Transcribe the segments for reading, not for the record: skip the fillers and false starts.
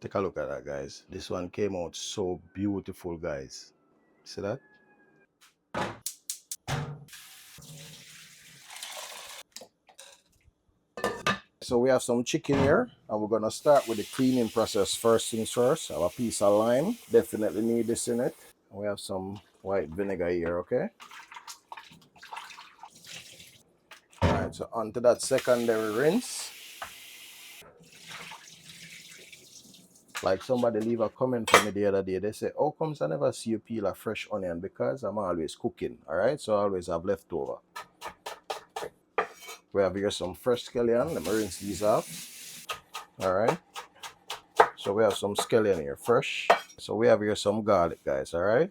Take a look at that, guys. This one came out so beautiful, guys. See that? So we have some chicken here, and we're gonna start with the cleaning process first things first. I have a piece of lime, definitely need this in it. We have some white vinegar here, okay? All right, so onto that secondary rinse. Like somebody leave a comment for me the other day. They say, "How comes I never see you peel a fresh onion?" Because I'm always cooking, all right? So I always have leftover. We have here some fresh scallion. Let me rinse these off. All right. So we have some scallion here, fresh. So we have here some garlic, guys, all right?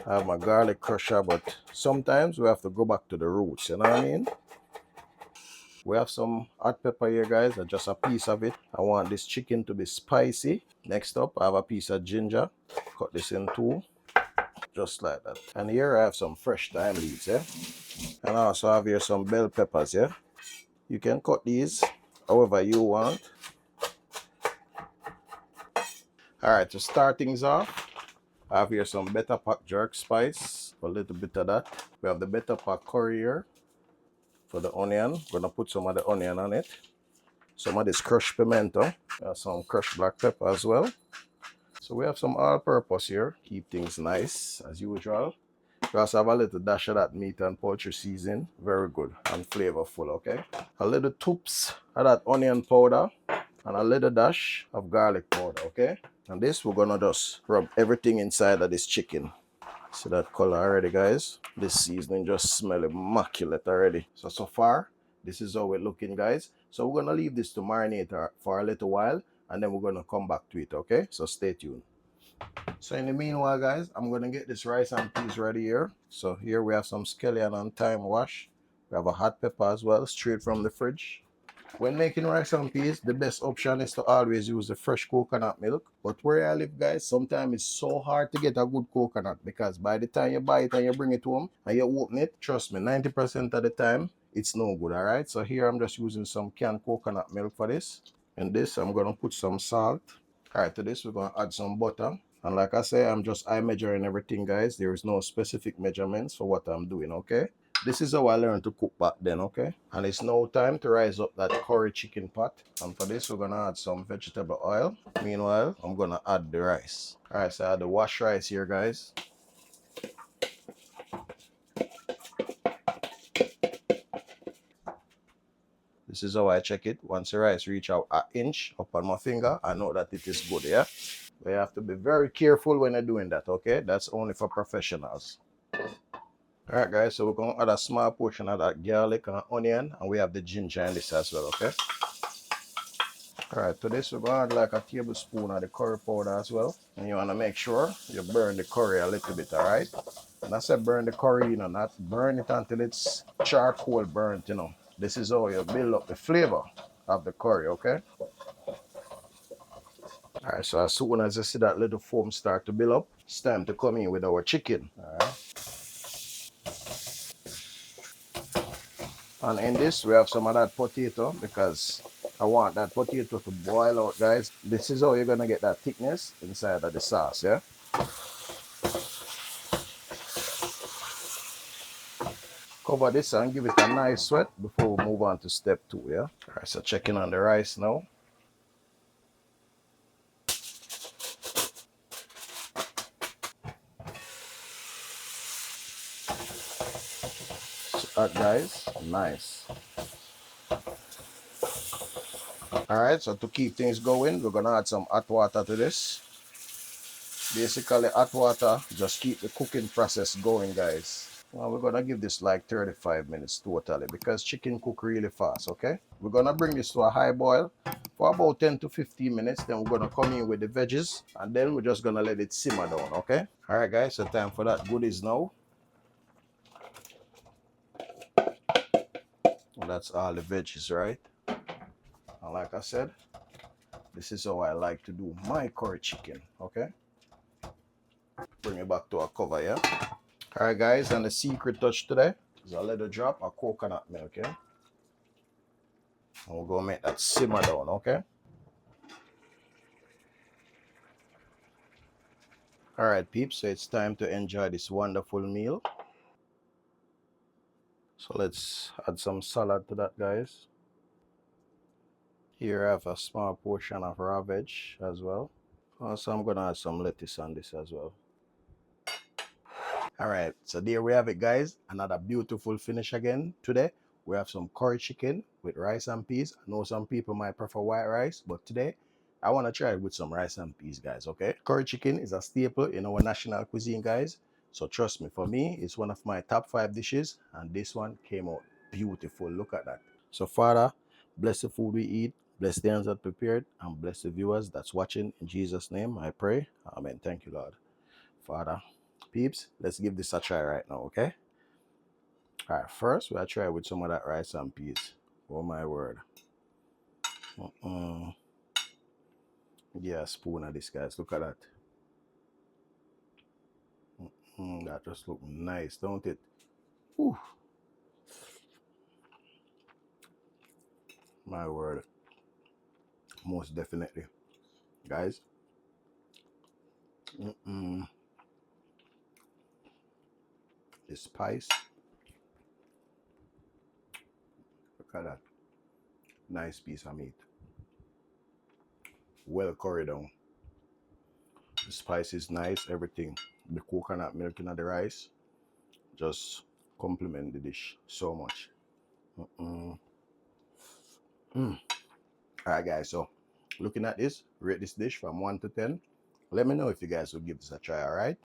I have my garlic crusher, but sometimes we have to go back to the roots, you know what I mean? We have some hot pepper here, guys, just a piece of it. I want this chicken to be spicy. Next up, I have a piece of ginger. Cut this in two, just like that. And here I have some fresh thyme leaves, yeah? And I also have here some bell peppers, yeah? You can cut these however you want. All right, to start things off, I have here some better pack jerk spice, a little bit of that. We have the better pack curry here for the onion. Gonna put some of the onion on it. Some of this crushed pimento, some crushed black pepper as well. So we have some all-purpose here. Keep things nice as usual. We also have a little dash of that meat and poultry seasoning. Very good and flavorful, okay? A little toops of that onion powder and a little dash of garlic powder, okay? And this, we're gonna just rub everything inside of this chicken. See that color already, guys? This seasoning just smells immaculate already. So far, this is how it's looking, guys. So we're gonna leave this to marinate for a little while, and then we're gonna come back to it, okay? So stay tuned. So in the meanwhile, guys, I'm gonna get this rice and peas ready here. So here we have some scallion and thyme wash. We have a hot pepper as well, straight from the fridge. When making rice and peas, the best option is to always use the fresh coconut milk. But where I live, guys, sometimes it's so hard to get a good coconut because by the time you buy it and you bring it home and you open it, trust me, 90% of the time, it's no good, all right? So here I'm just using some canned coconut milk for this. And this, I'm going to put some salt. All right, to this, we're going to add some butter. And like I say, I'm just eye measuring everything, guys. There is no specific measurements for what I'm doing, okay? This is how I learned to cook back then, okay? And it's now time to rise up that curry chicken pot. And for this, we're gonna add some vegetable oil. Meanwhile, I'm gonna add the rice. All right, so I add the washed rice here, guys. This is how I check it. Once the rice reach out an inch up on my finger, I know that it is good, yeah? But you have to be very careful when you're doing that, okay? That's only for professionals. All right, guys, so we're going to add a small portion of that garlic and onion, and we have the ginger in this as well, okay? All right, to this we're going to add like a tablespoon of the curry powder as well. And you want to make sure you burn the curry a little bit, all right? And I said burn the curry, you know, not burn it until it's charcoal burnt, you know. This is how you build up the flavor of the curry, okay? All right, so as soon as you see that little foam start to build up, it's time to come in with our chicken, all right? And in this, we have some of that potato because I want that potato to boil out, guys. This is how you're going to get that thickness inside of the sauce, yeah? Cover this and give it a nice sweat before we move on to step two, yeah? All right, so checking on the rice now. So that, guys, nice. All right, so to keep things going, we're going to add some hot water to this. Basically, hot water just keep the cooking process going, guys. Well, we're gonna give this like 35 minutes totally because chicken cook really fast, okay? We're gonna bring this to a high boil for about 10 to 15 minutes. Then we're gonna come in with the veggies and then we're just gonna let it simmer down, okay? All right, guys, so time for that goodies now. Well, that's all the veggies, right? And like I said, this is how I like to do my curry chicken, okay? Bring it back to a cover, yeah? All right, guys, and the secret touch today is a little drop of coconut milk, yeah? And we're gonna make that simmer down, okay? All right, peeps, so it's time to enjoy this wonderful meal. So let's add some salad to that, guys. Here I have a small portion of raw veg as well. Also, I'm gonna add some lettuce on this as well. All right, so there we have it, guys. Another beautiful finish again today. We have some curry chicken with rice and peas. I know some people might prefer white rice, but today I want to try it with some rice and peas, guys, okay? Curry chicken is a staple in our national cuisine, guys. So trust me, for me, it's one of my top 5 dishes, and this one came out beautiful. Look at that. So Father, bless the food we eat, bless the hands that prepared, and bless the viewers that's watching. In Jesus' name, I pray. Amen. Thank you, Lord. Father, peeps, let's give this a try right now, okay? All right, first we'll try with some of that rice and peas. Oh my word. Yeah, a spoon of this, guys. Look at that. That just look nice, don't it? Ooh, my word. Most definitely. Guys. The spice. Look at that. Nice piece of meat. Well curried down. The spice is nice, everything. The coconut milk in the rice just complement the dish so much. Alright guys, so looking at this, rate this dish from 1 to 10. Let me know if you guys will give this a try, alright?